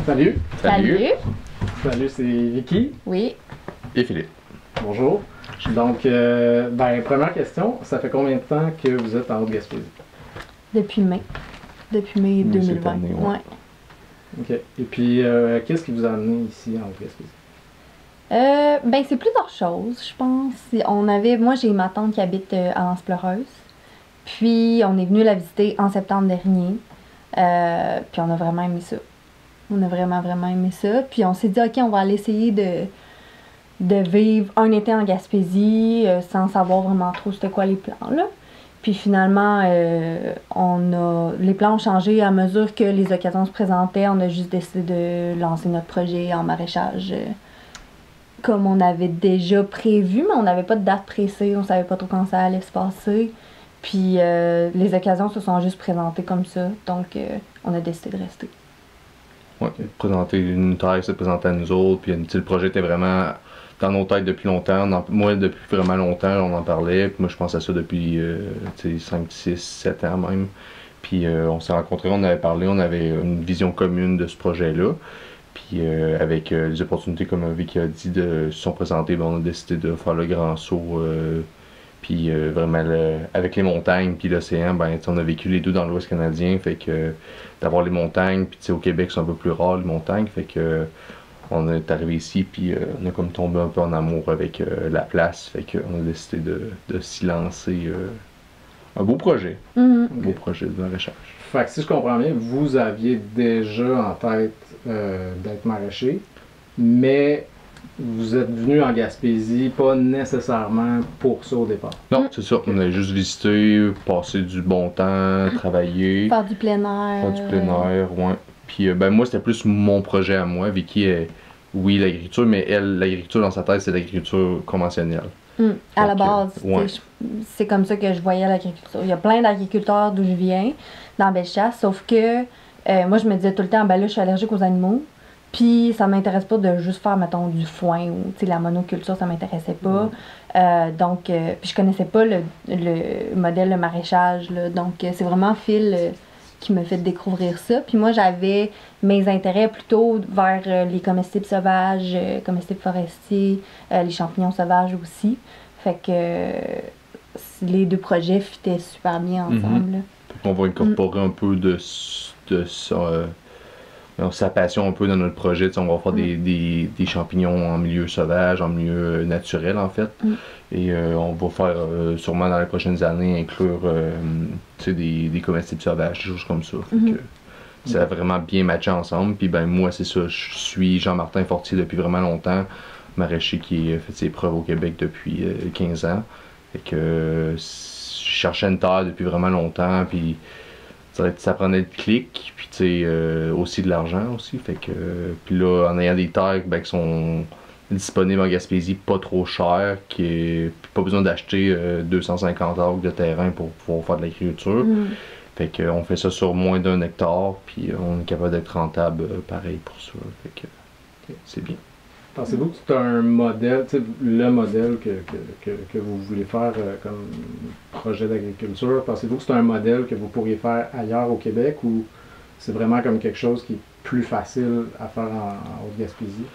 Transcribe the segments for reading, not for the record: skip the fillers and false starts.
Salut. Salut. Salut, c'est Vicky. Oui. Et Philippe. Bonjour. Donc, première question, ça fait combien de temps que vous êtes en Haute-Gaspésie? Depuis mai. Depuis mai 2020. Cette année, ouais. OK. Et puis, qu'est-ce qui vous a amené ici en Haute-Gaspésie? C'est plusieurs choses, je pense. Moi, j'ai ma tante qui habite à Anse-Pleureuse. Puis, on est venu la visiter en septembre dernier. Puis, on a vraiment aimé ça. On a vraiment aimé ça. Puis, on s'est dit, OK, on va aller essayer de vivre un été en Gaspésie sans savoir vraiment trop c'était quoi les plans, là. Puis, finalement, les plans ont changé à mesure que les occasions se présentaient. On a juste décidé de lancer notre projet en maraîchage comme on avait déjà prévu, mais on n'avait pas de date précise, on savait pas trop quand ça allait se passer. Puis les occasions se sont juste présentées comme ça, donc on a décidé de rester. Ouais, présenter une taille, se présenter à nous autres, puis le projet était vraiment dans nos têtes depuis longtemps. Moi, depuis vraiment longtemps, on en parlait, puis moi je pense à ça depuis 5, 6, 7 ans même. Puis on s'est rencontrés, on avait parlé, on avait une vision commune de ce projet-là. Puis avec les opportunités, comme Vicky a dit, se sont présentées, on a décidé de faire le grand saut. Puis vraiment, avec les montagnes puis l'océan, on a vécu les deux dans l'Ouest canadien. Fait que d'avoir les montagnes, puis au Québec, c'est un peu plus rare les montagnes. Fait que on est arrivé ici, puis on a comme tombé un peu en amour avec la place. Fait qu'on a décidé de s'y lancer. Un beau projet. Un beau projet de maraîchage. Fait que si je comprends bien, vous aviez déjà en tête d'être maraîcher, mais vous êtes venu en Gaspésie pas nécessairement pour ça au départ. Non, c'est ça. On a juste visité, passé du bon temps, travaillé. Faire du plein air. Faire du plein air, ouais. Puis moi, c'était plus mon projet à moi. Vicky, oui, l'agriculture, mais elle, l'agriculture dans sa tête, c'est l'agriculture conventionnelle. À la base, ouais. c'est comme ça que je voyais l'agriculture. Il y a plein d'agriculteurs d'où je viens, dans Bellechasse, sauf que moi, je me disais tout le temps, là, je suis allergique aux animaux. Puis ça m'intéresse pas de juste faire, mettons, du foin ou la monoculture, ça m'intéressait pas. Puis je connaissais pas le modèle de maraîchage, là. Donc c'est vraiment Phil qui m'a fait découvrir ça. Puis moi, j'avais mes intérêts plutôt vers les comestibles sauvages, comestibles forestiers, les champignons sauvages aussi. Fait que les deux projets fitaient super bien ensemble. On va incorporer un peu de sa passion un peu dans notre projet. On va faire des champignons en milieu sauvage, en milieu naturel en fait. Et on va faire sûrement dans les prochaines années inclure des comestibles sauvages, des choses comme ça. Fait que ça a vraiment bien matché ensemble. Puis moi c'est ça, je suis Jean-Martin Fortier depuis vraiment longtemps, maraîcher qui a fait ses preuves au Québec depuis 15 ans. Fait que je cherchais une terre depuis vraiment longtemps. Puis ça prenait le clic, puis aussi de l'argent aussi, fait que puis là en ayant des terres qui sont disponibles en Gaspésie pas trop chères, pas besoin d'acheter 250 acres de terrain pour pouvoir faire de l'agriculture, fait que on fait ça sur moins d'1 hectare, puis on est capable d'être rentable pareil pour ça, fait que c'est bien. Pensez-vous que c'est un modèle, le modèle que vous voulez faire comme projet d'agriculture, pensez-vous que c'est un modèle que vous pourriez faire ailleurs au Québec ou c'est vraiment comme quelque chose qui est plus facile à faire en Haute-Gaspésie?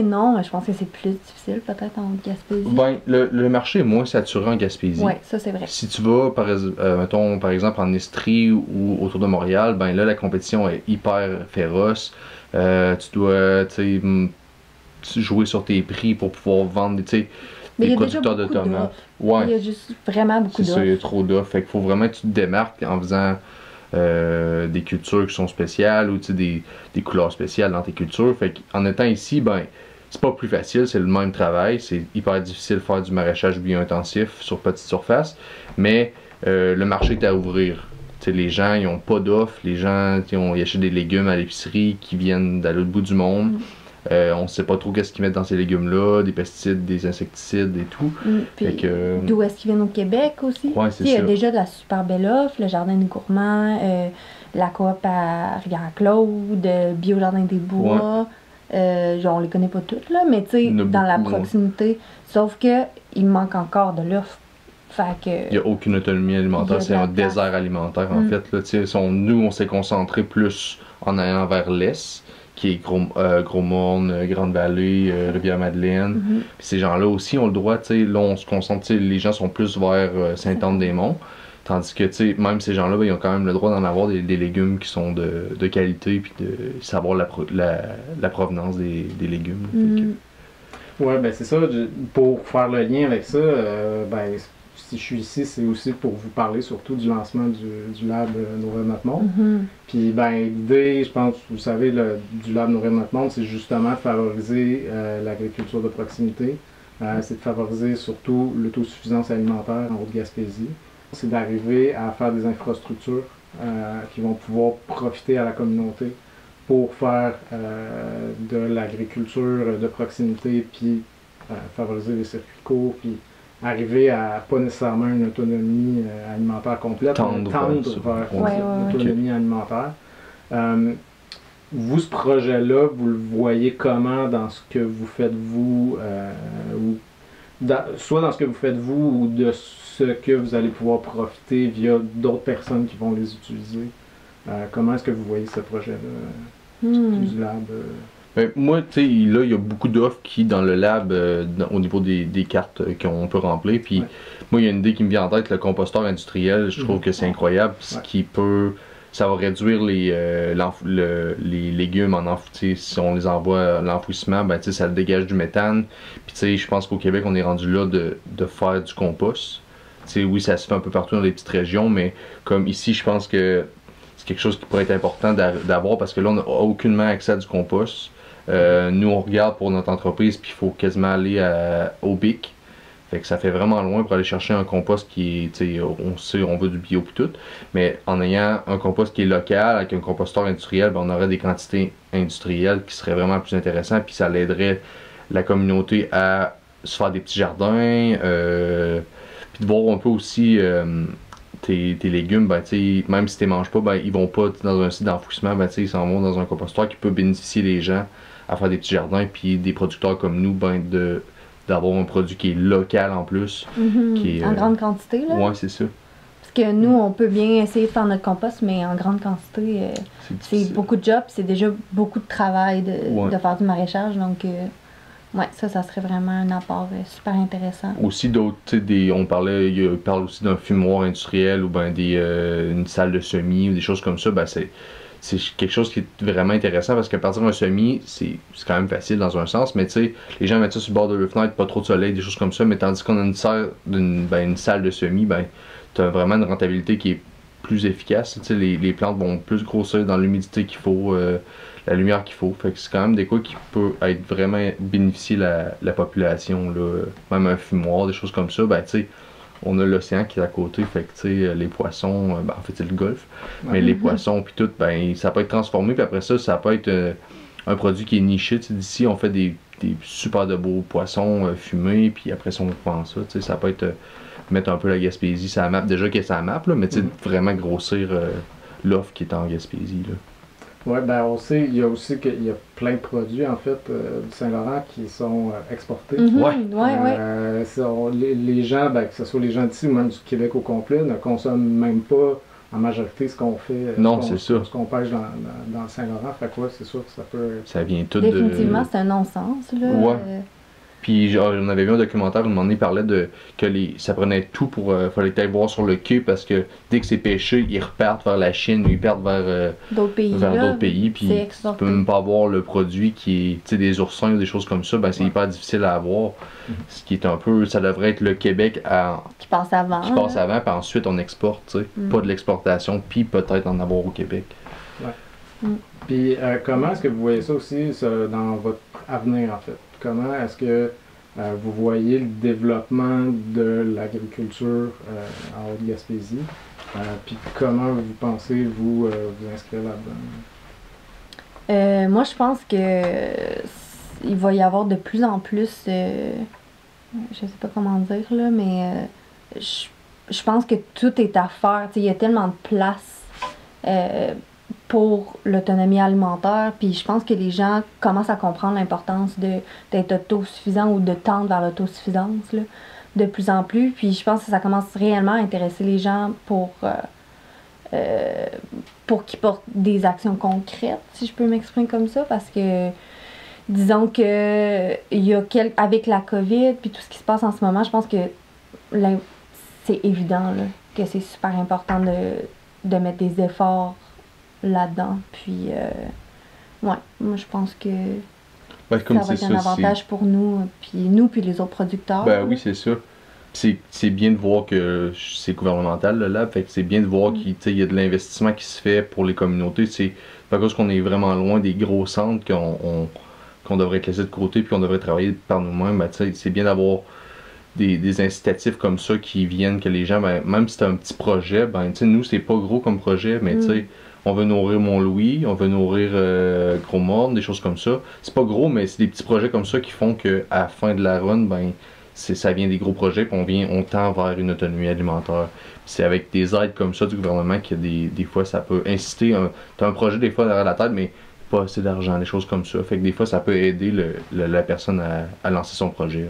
Non, je pense que c'est plus difficile peut-être en Haute-Gaspésie. Le marché est moins saturé en Gaspésie. Oui, ça c'est vrai. Si tu vas, mettons, par exemple en Estrie ou autour de Montréal, là la compétition est hyper féroce. Tu dois jouer sur tes prix pour pouvoir vendre des producteurs de tomates. Ouais. Il y a juste vraiment beaucoup d'offres. C'est ça, il y a trop d'offres. Fait qu'il faut vraiment que tu te démarques en faisant des cultures qui sont spéciales ou des couleurs spéciales dans tes cultures. Fait qu'en étant ici, c'est pas plus facile, c'est le même travail. C'est hyper difficile de faire du maraîchage bio-intensif sur petite surface, mais le marché est à ouvrir. Les gens, ils n'ont pas d'offres, les gens, ils achètent des légumes à l'épicerie qui viennent de l'autre bout du monde. On ne sait pas trop qu'est-ce qu'ils mettent dans ces légumes-là, des pesticides, des insecticides et tout. D'où est-ce qu'ils viennent au Québec aussi? Ouais, c'est ça. Il y a déjà de la super belle offre, le Jardin des Gourmands, la coop à Rivière-Claude, Bio-Jardin des Bois. On les connaît pas toutes, là, mais dans la proximité. Sauf que il manque encore de l'offre Fait que... Il n'y a aucune autonomie alimentaire, c'est un désert alimentaire en fait. Là, nous, on s'est concentré plus en allant vers l'est, qui est Gros-Morne, Grande-Vallée, Rivière-Madeleine. Puis ces gens-là aussi ont le droit, là on se concentre, les gens sont plus vers Sainte-Anne-des-Monts. Tandis que même ces gens-là, ils ont quand même le droit d'en avoir des légumes qui sont de qualité, puis de savoir la provenance des légumes. Ouais, ben c'est ça. Pour faire le lien avec ça, ben si je suis ici, c'est aussi pour vous parler surtout du lancement du Lab Nourrir Notre Monde. Puis ben l'idée, je pense, vous savez, du Lab Nourrir Notre Monde, c'est justement de favoriser l'agriculture de proximité. C'est de favoriser surtout l'autosuffisance alimentaire en Haute-Gaspésie. C'est d'arriver à faire des infrastructures qui vont pouvoir profiter à la communauté pour faire de l'agriculture de proximité, puis favoriser les circuits courts, puis arriver à pas nécessairement une autonomie alimentaire complète, tendre vers l'autonomie alimentaire. Vous, ce projet-là, vous le voyez comment dans ce que vous faites vous, soit dans ce que vous faites vous ou de ce que vous allez pouvoir profiter via d'autres personnes qui vont les utiliser? Comment est-ce que vous voyez ce projet-là? Du lab. Ben, moi, tu sais, là, il y a beaucoup d'offres qui, dans le lab, au niveau des cartes qu'on peut remplir. Puis, moi, il y a une idée qui me vient en tête, le composteur industriel. Je trouve que c'est incroyable. Ce qui peut. Ça va réduire les légumes en enfouissement. Si on les envoie à l'enfouissement, ben, ça dégage du méthane. Puis, tu sais, je pense qu'au Québec, on est rendu là de faire du compost. T'sais, oui, ça se fait un peu partout dans les petites régions, mais comme ici, je pense que quelque chose qui pourrait être important d'avoir parce que là, on n'a aucunement accès à du compost. Nous, on regarde pour notre entreprise, puis il faut quasiment aller au BIC. Fait que ça fait vraiment loin pour aller chercher un compost qui est, tu sais, on sait, on veut du bio et tout, mais en ayant un compost qui est local, avec un composteur industriel, ben, on aurait des quantités industrielles qui seraient vraiment plus intéressantes, puis ça aiderait la communauté à se faire des petits jardins, puis de voir un peu aussi tes légumes, ben, même si tu les manges pas, ben, ils vont pas dans un site d'enfouissement, ben, ils s'en vont dans un composteur qui peut bénéficier les gens à faire des petits jardins, puis des producteurs comme nous, ben, d'avoir un produit qui est local en plus. Qui est, en grande quantité, là? Ouais, c'est ça. Parce que nous, on peut bien essayer de faire notre compost, mais en grande quantité, c'est beaucoup de job, c'est déjà beaucoup de travail de faire du maraîchage, donc... ouais, ça serait vraiment un apport super intéressant. Aussi d'autres, il parle aussi d'un fumoir industriel ou ben une salle de semis ou des choses comme ça, ben c'est quelque chose qui est vraiment intéressant parce qu'à partir d'un semis, c'est quand même facile dans un sens, mais tu sais, les gens mettent ça sur le bord de leur fenêtre, pas trop de soleil, des choses comme ça, mais tandis qu'on a une salle de semis, ben t'as vraiment une rentabilité qui est plus efficace, tu sais, les plantes vont plus grossir dans l'humidité qu'il faut, la lumière qu'il faut. Fait que c'est quand même des quoi qui peut être vraiment bénéficier la population, là. Même un fumoir, des choses comme ça, ben tu sais, on a l'océan qui est à côté, fait que tu sais, les poissons, ben, en fait c'est le golfe, mais les poissons puis tout, ben ça peut être transformé, puis après ça peut être un produit qui est niché. D'ici on fait des super de beaux poissons fumés, puis après ça on vend ça, tu sais, ça peut être mettre un peu la Gaspésie sur la map, déjà qu'il y a sa map, là, mais tu sais, vraiment grossir l'offre qui est en Gaspésie, là. Oui, ben on sait, il y a aussi qu'il y a plein de produits en fait du Saint-Laurent qui sont exportés. Les gens, ben, que ce soit les gens d'ici ou même du Québec au complet, ne consomment même pas en majorité ce qu'on fait, ce qu'on pêche dans le Saint-Laurent. Fait que c'est sûr que ça peut... Ça vient tout Définitivement, c'est un non-sens, là. Ouais. Puis genre, on avait vu un documentaire où un moment donné, il parlait que ça prenait tout pour fallait aller voir sur le quai parce que dès que c'est pêché, ils repartent vers la Chine ou ils partent vers d'autres pays. Puis tu peux même pas avoir le produit qui est, tu sais, des oursins ou des choses comme ça, ben c'est hyper difficile à avoir. Ce qui est un peu, ça devrait être le Québec qui passe avant. Puis ensuite on exporte, tu sais, pas de l'exportation, puis peut-être en avoir au Québec. Ouais. Puis comment est-ce que vous voyez ça aussi dans votre avenir en fait? Comment est-ce que vous voyez le développement de l'agriculture en Haute-Gaspésie? Puis comment vous pensez vous inscrire là-dedans? Moi, je pense que il va y avoir de plus en plus, je sais pas comment dire là, mais je pense que tout est à faire. Il y a tellement de place pour l'autonomie alimentaire, puis je pense que les gens commencent à comprendre l'importance d'être autosuffisant ou de tendre vers l'autosuffisance, là. de plus en plus. Puis je pense que ça commence réellement à intéresser les gens pour qu'ils portent des actions concrètes, si je peux m'exprimer comme ça, parce que disons que avec la COVID puis tout ce qui se passe en ce moment, je pense que c'est évident là, que c'est super important de mettre des efforts là-dedans. Puis moi je pense que comme ça va être un avantage pour nous puis les autres producteurs. Oui, c'est ça. C'est bien de voir que c'est gouvernemental, le lab, fait que c'est bien de voir qu'il y a de l'investissement qui se fait pour les communautés. C'est pas parce qu'on est vraiment loin des gros centres qu'on devrait être laissé de côté puis qu'on devrait travailler par nous-mêmes. C'est bien d'avoir des incitatifs comme ça qui viennent, que les gens, même si c'est un petit projet, nous c'est pas gros comme projet, mais on veut nourrir Mont-Louis, on veut nourrir Gros-Morne, des choses comme ça. C'est pas gros, mais c'est des petits projets comme ça qui font qu'à la fin de la run, ça vient des gros projets, puis on tend vers une autonomie alimentaire. C'est avec des aides comme ça du gouvernement que des fois ça peut inciter. T'as un projet des fois derrière la tête, mais pas assez d'argent, des choses comme ça. Fait que des fois ça peut aider la personne à lancer son projet.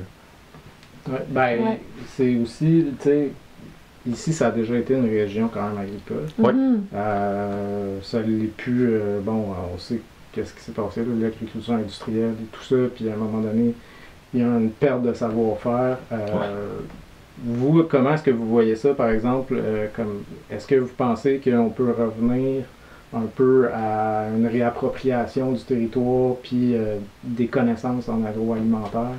C'est aussi, tu sais, ici ça a déjà été une région quand même agricole. Ouais. Ça l'est plus, on sait qu'est-ce qui s'est passé, l'agriculture industrielle et tout ça, puis à un moment donné, il y a une perte de savoir-faire. Vous, comment est-ce que vous voyez ça, par exemple, est-ce que vous pensez qu'on peut revenir un peu à une réappropriation du territoire puis des connaissances en agroalimentaire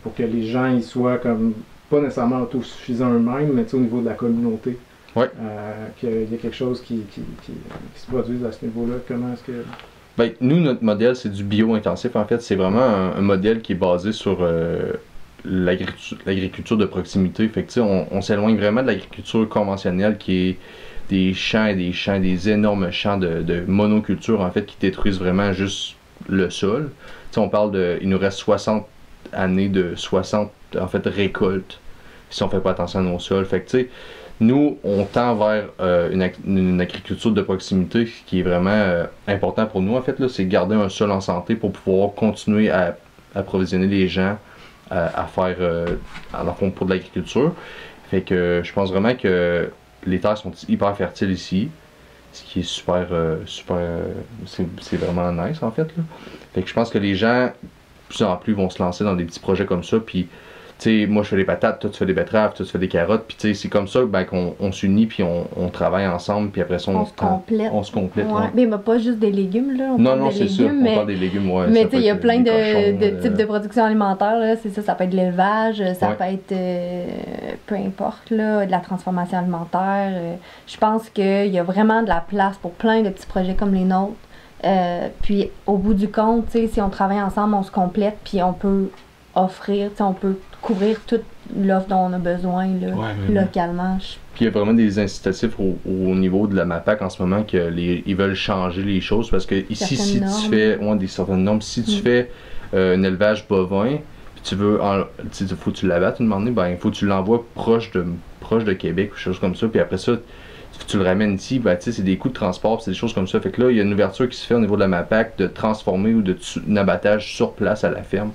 pour que les gens y soient comme pas nécessairement autosuffisants eux-mêmes, mais au niveau de la communauté, qu'il y a quelque chose qui se produise à ce niveau-là. Comment est-ce que... Nous, notre modèle, c'est du bio-intensif. En fait, c'est vraiment un modèle qui est basé sur l'agriculture de proximité. Fait que, on s'éloigne vraiment de l'agriculture conventionnelle qui est des champs et des champs, des énormes champs de monoculture, en fait, qui détruisent vraiment juste le sol. On parle il nous reste 60 années de 60, en fait, récoltes si on fait pas attention à nos sols. Fait que, nous, on tend vers une agriculture de proximité, ce qui est vraiment important pour nous, en fait, là, c'est garder un sol en santé pour pouvoir continuer à approvisionner les gens à faire, pour de l'agriculture. Fait que je pense vraiment que les terres sont hyper fertiles ici, ce qui est super, c'est vraiment nice, en fait, là. Fait que je pense que les gens, de plus en plus, vont se lancer dans des petits projets comme ça, puis moi je fais des patates, toi tu fais des betteraves, toi tu fais des carottes, puis c'est comme ça qu'on s'unit, puis on travaille ensemble, puis après ça on se complète. Mais pas juste des légumes, là. Non, c'est ça, on parle des légumes, mais il y a plein de types de production alimentaire, là. C'est ça peut être de l'élevage, ça peut être peu importe, là, de la transformation alimentaire. Je pense qu'il y a vraiment de la place pour plein de petits projets comme les nôtres. Puis au bout du compte, si on travaille ensemble, on se complète, puis on peut offrir, on peut couvrir toute l'offre dont on a besoin là, localement. Puis il y a vraiment des incitatifs au niveau de la MAPAC en ce moment ils veulent changer les choses parce que ici, si tu fais des certaines normes, si tu fais un élevage bovin, puis tu veux, faut que tu l'abattes une moment donné, il faut que tu l'envoies proche de Québec ou quelque chose comme ça, puis après ça, tu le ramènes ici, c'est des coûts de transport, c'est des choses comme ça. Fait que là, il y a une ouverture qui se fait au niveau de la MAPAC de transformer ou un abattage sur place à la ferme.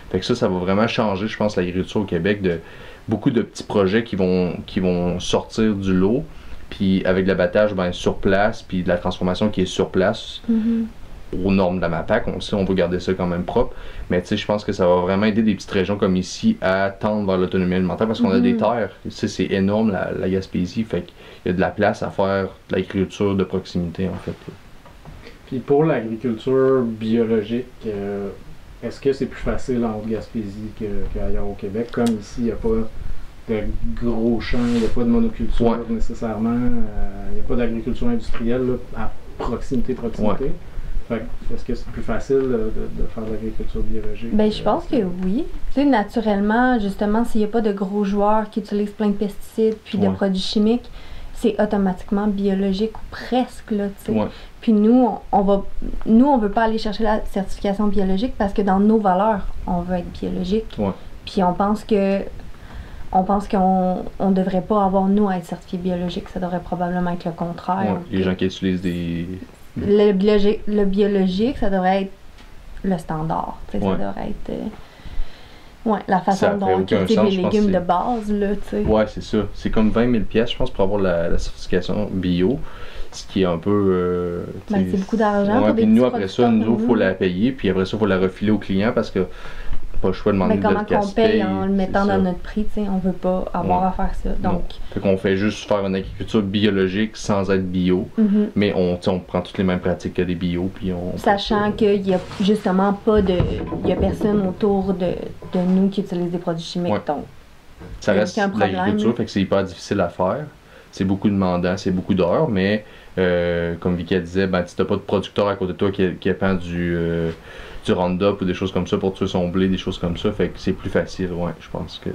Fait que ça va vraiment changer, je pense, l'agriculture au Québec, de beaucoup de petits projets qui vont sortir du lot, puis avec l'abattage sur place, puis de la transformation qui est sur place, aux normes de la MAPAC, on veut garder ça quand même propre, mais je pense que ça va vraiment aider des petites régions comme ici à tendre vers l'autonomie alimentaire, parce qu'on a des terres, c'est énorme la Gaspésie, fait qu'il y a de la place à faire de l'agriculture de proximité, en fait. Puis pour l'agriculture biologique, est-ce que c'est plus facile en Haute-Gaspésie qu'ailleurs au Québec? Comme ici, il n'y a pas de gros champs, il n'y a pas de monoculture nécessairement, il n'y a pas d'agriculture industrielle là, à proximité. Fait que, est-ce que c'est plus facile de faire de l'agriculture biologique? Je pense que oui. Naturellement, justement, s'il n'y a pas de gros joueurs qui utilisent plein de pesticides puis de produits chimiques, c'est automatiquement biologique ou presque, là, tu sais. Puis nous, on veut pas aller chercher la certification biologique parce que dans nos valeurs, on veut être biologique. Puis on pense qu'on devrait pas avoir, nous, à être certifié biologique. Ça devrait probablement être le contraire. Les gens qui utilisent des... Le biologique, ça devrait être le standard. Ça devrait être... Ouais, la Ça façon fait dont on aucun cultive sens, les je pense légumes que de base, là, tu sais. Ouais, c'est ça. C'est comme 20 000 pièces, je pense, pour avoir la certification bio. Ce qui est un peu. Ben, c'est beaucoup d'argent Ouais, pour des puis nous, petits après ça, producteurs nous, comme il faut nous. la payer, puis après ça, il faut la refiler au client parce que pas le choix de demander Mais de comment le qu'on paye casse-paye, en le c'est mettant ça. dans notre prix, tu sais, on veut pas avoir Ouais. à faire ça. Non. Donc, Fait qu'on fait juste faire une agriculture biologique sans être bio, mais on prend toutes les mêmes pratiques que des bio, puis on. sachant qu'il y a justement pas de. Il y a personne autour de nous qui utilise des produits chimiques. Ouais. Donc, Ça il y a reste aucun de problème, l'agriculture, là. fait que c'est hyper difficile à faire. C'est beaucoup demandant, c'est beaucoup d'heures, mais comme Vicky elle disait, ben, si t'as pas de producteur à côté de toi qui épand du Roundup ou des choses comme ça pour tuer son blé, des choses comme ça, fait que c'est plus facile, ouais, je pense que.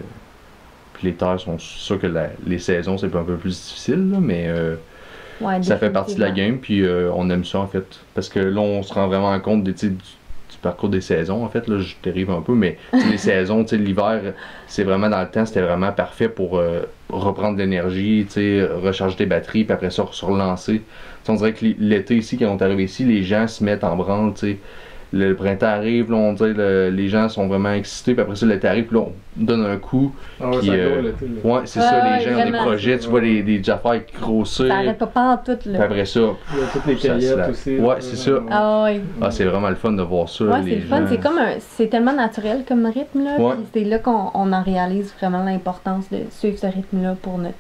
Puis les terres sont sûres que les saisons c'est un peu plus difficile, là, mais ouais, ça fait partie de la définitivement. game, puis on aime ça en fait. Parce que là, on se rend vraiment compte du parcours des saisons, en fait. Là, je dérive un peu, mais tu sais, les saisons, tu sais, l'hiver, c'est vraiment dans le temps, c'était vraiment parfait pour reprendre de l'énergie, tu sais, recharger tes batteries, puis après ça, se relancer. Tu sais, on dirait que l'été ici, quand on est arrivé ici, les gens se mettent en branle, tu sais. Le printemps arrive, là, on dirait les gens sont vraiment excités, puis après ça, l'été arrive, puis là, on donne un coup. Ah ouais, Puis, ça court l'été, là. Ouais, c'est ça, Ouais, les gens ont des vraiment. projets, tu vois des affaires grossir. Ça arrête pas en tout, Puis là. après ça, Il y a toutes les Ça, caillettes c'est la- aussi. Ouais, là. c'est ça. Ah ouais. c'est vraiment le fun de voir ça. Ouais, les c'est le fun. gens. C'est comme c'est tellement naturel comme rythme, là. Ouais. Puis c'est là qu'on en réalise vraiment l'importance de suivre ce rythme-là pour notre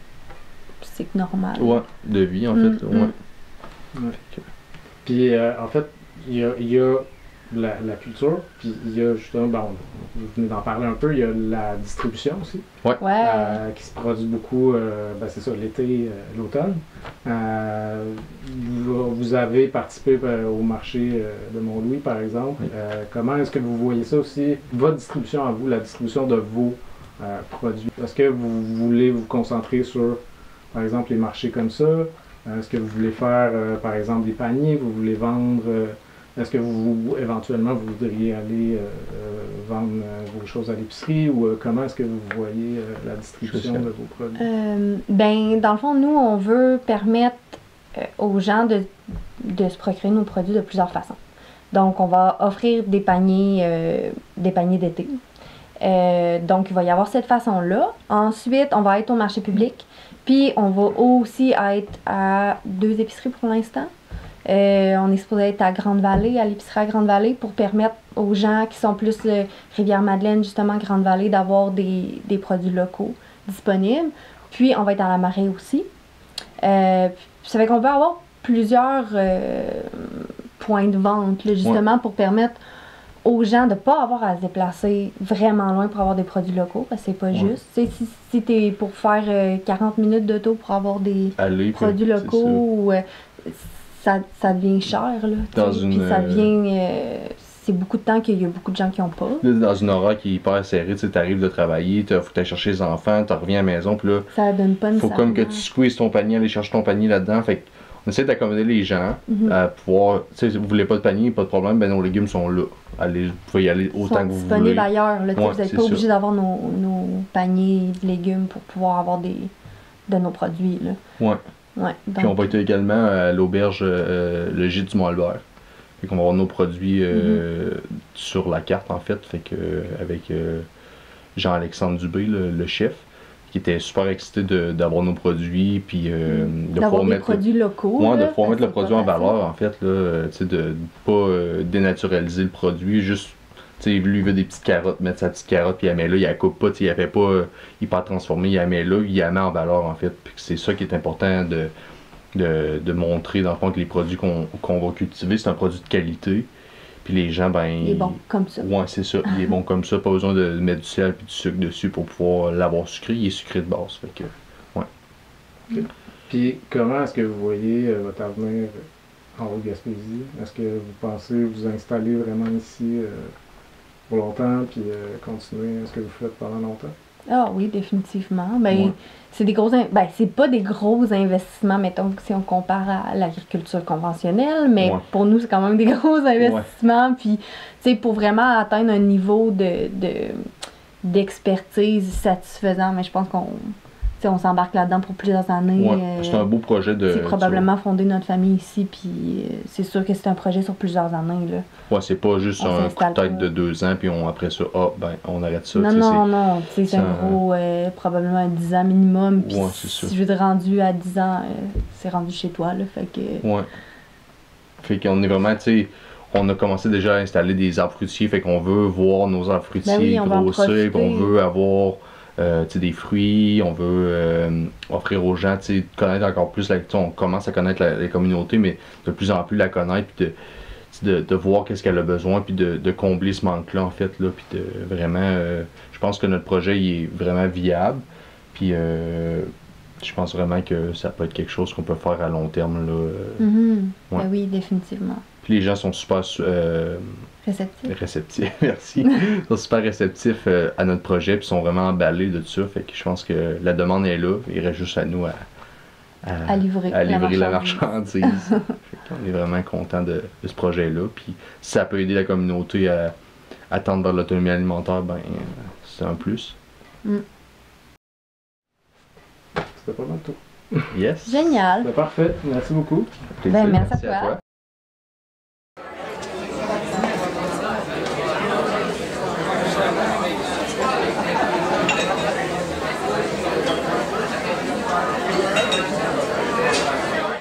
cycle normal. Ouais, de vie en Mm, fait. Ouais. Ouais. Puis en fait, il y a la culture, puis il y a justement, bon, vous venez d'en parler un peu, il y a la distribution aussi, Ouais. qui se produit beaucoup, ben c'est ça, l'été, l'automne. Vous avez participé au marché de Mont-Louis, par exemple. Oui. Comment est-ce que vous voyez ça aussi, votre distribution à vous, la distribution de vos produits? Est-ce que vous voulez vous concentrer sur, par exemple, les marchés comme ça? Est-ce que vous voulez faire, par exemple, des paniers? Vous voulez vendre... est-ce que éventuellement, vous voudriez aller vendre vos choses à l'épicerie ou comment est-ce que vous voyez la distribution de vos produits? Ben, dans le fond, nous, on veut permettre aux gens de se procurer nos produits de plusieurs façons. Donc, on va offrir des paniers d'été. Donc, il va y avoir cette façon-là. Ensuite, on va être au marché public. Puis, on va aussi être à 2 épiceries pour l'instant. On est supposé être à Grande-Vallée, à l'épicerie à Grande-Vallée, pour permettre aux gens qui sont plus Rivière-Madeleine, justement Grande-Vallée, d'avoir des produits locaux disponibles. Puis, on va être à la Marée aussi. Ça fait qu'on veut avoir plusieurs points de vente, là, justement, pour permettre aux gens de ne pas avoir à se déplacer vraiment loin pour avoir des produits locaux, parce que c'est pas juste. Tu sais, si tu es pour faire 40 minutes d'auto pour avoir des produits locaux, ou, ça devient cher, là. Puis ça devient... c'est beaucoup de temps qu'il y a beaucoup de gens qui n'ont pas. Dans une horaire qui est hyper serrée, tu arrives de travailler, faut que tu ailles chercher les enfants, tu reviens à la maison, puis là, ça donne pas faut comme que tu squeezes ton panier, aller chercher ton panier là-dedans. Fait on essaie d'accommoder les gens à pouvoir, tu sais, vous voulez pas de panier, pas de problème, ben nos légumes sont là. Allez, vous pouvez y aller autant que vous voulez. Disponibles ailleurs, là, Ouais, vous n'êtes pas obligé d'avoir nos paniers de légumes pour pouvoir avoir de nos produits, là. Ouais. Ouais, donc... Puis on va être également à l'auberge le Gîte du Mont-Albert. Fait qu'on va avoir nos produits sur la carte en fait. Fait que avec Jean-Alexandre Dubé, le chef, qui était super excité d'avoir nos produits, puis de pouvoir mettre produits locaux. Ouais, là, de pouvoir mettre le produit en facile. valeur en fait, là, tu sais, de pas dénaturaliser le produit, juste. Tu sais, lui, il veut des petites carottes, mettre sa petite carotte, puis il la met là, il la coupe pas, tu sais, il la fait pas hyper transformée, il la met là, il la met en valeur en fait. Puis c'est ça qui est important de montrer dans le fond que les produits qu'on va cultiver, c'est un produit de qualité. Puis les gens, ben. Il est bon comme ça. Ouais, c'est ça. Il est bon comme ça, pas besoin de mettre du sel et du sucre dessus pour pouvoir l'avoir sucré. Il est sucré de base. Fait que, ouais. Okay. Puis comment est-ce que vous voyez votre avenir en Haute-Gaspésie? Est-ce que vous pensez vous installer vraiment ici pour longtemps, puis continuer ce que vous faites pendant longtemps? Ah oui, définitivement. Ben, c'est des gros... Ben, c'est pas des gros investissements, mettons, si on compare à l'agriculture conventionnelle, mais pour nous, c'est quand même des gros investissements. Puis, tu sais, pour vraiment atteindre un niveau d'expertise satisfaisant, mais je pense sais, on s'embarque là-dedans pour plusieurs années. Ouais, c'est un beau projet de. C'est probablement fonder notre famille ici, puis c'est sûr que c'est un projet sur plusieurs années. Là. Ouais, c'est pas juste On un coup de s'installe tête pas. de 2 ans, puis après ça, on arrête ça. Non, tu sais, non, non, tu sais, c'est c'est un un- gros, probablement un 10 ans minimum. Puis Ouais, c'est ça. si je veux être rendu à 10 ans, c'est rendu chez toi, là. Fait que. Ouais. Fait qu'on est vraiment, tu sais, on a commencé déjà à installer des arbres fruitiers, fait qu'on veut voir nos arbres fruitiers Ben oui, on va en grossir, puis on profiter. veut avoir tu sais, des fruits, on veut offrir aux gens, tu sais, de connaître encore plus, tu sais, on commence à connaître la communauté, mais de plus en plus la connaître, puis de voir qu'est-ce qu'elle a besoin, puis de combler ce manque-là, en fait, là, puis de vraiment, je pense que notre projet, il est vraiment viable, puis je pense vraiment que ça peut être quelque chose qu'on peut faire à long terme, là. Mhm. Ouais. Ben oui, définitivement. Puis les gens sont super Réceptif. réceptifs, merci. Ils sont super réceptifs à notre projet, puis sont vraiment emballés de tout ça. Fait que je pense que la demande est là. Il reste juste à nous À livrer la la marchandise. Fait qu'on est vraiment content de ce projet-là. Puis si ça peut aider la communauté à tendre vers l'autonomie alimentaire, ben c'est un plus. Mm. C'était pas mal tout. Yes. Génial. Parfait, merci beaucoup. Plaisir. Ben, merci à toi.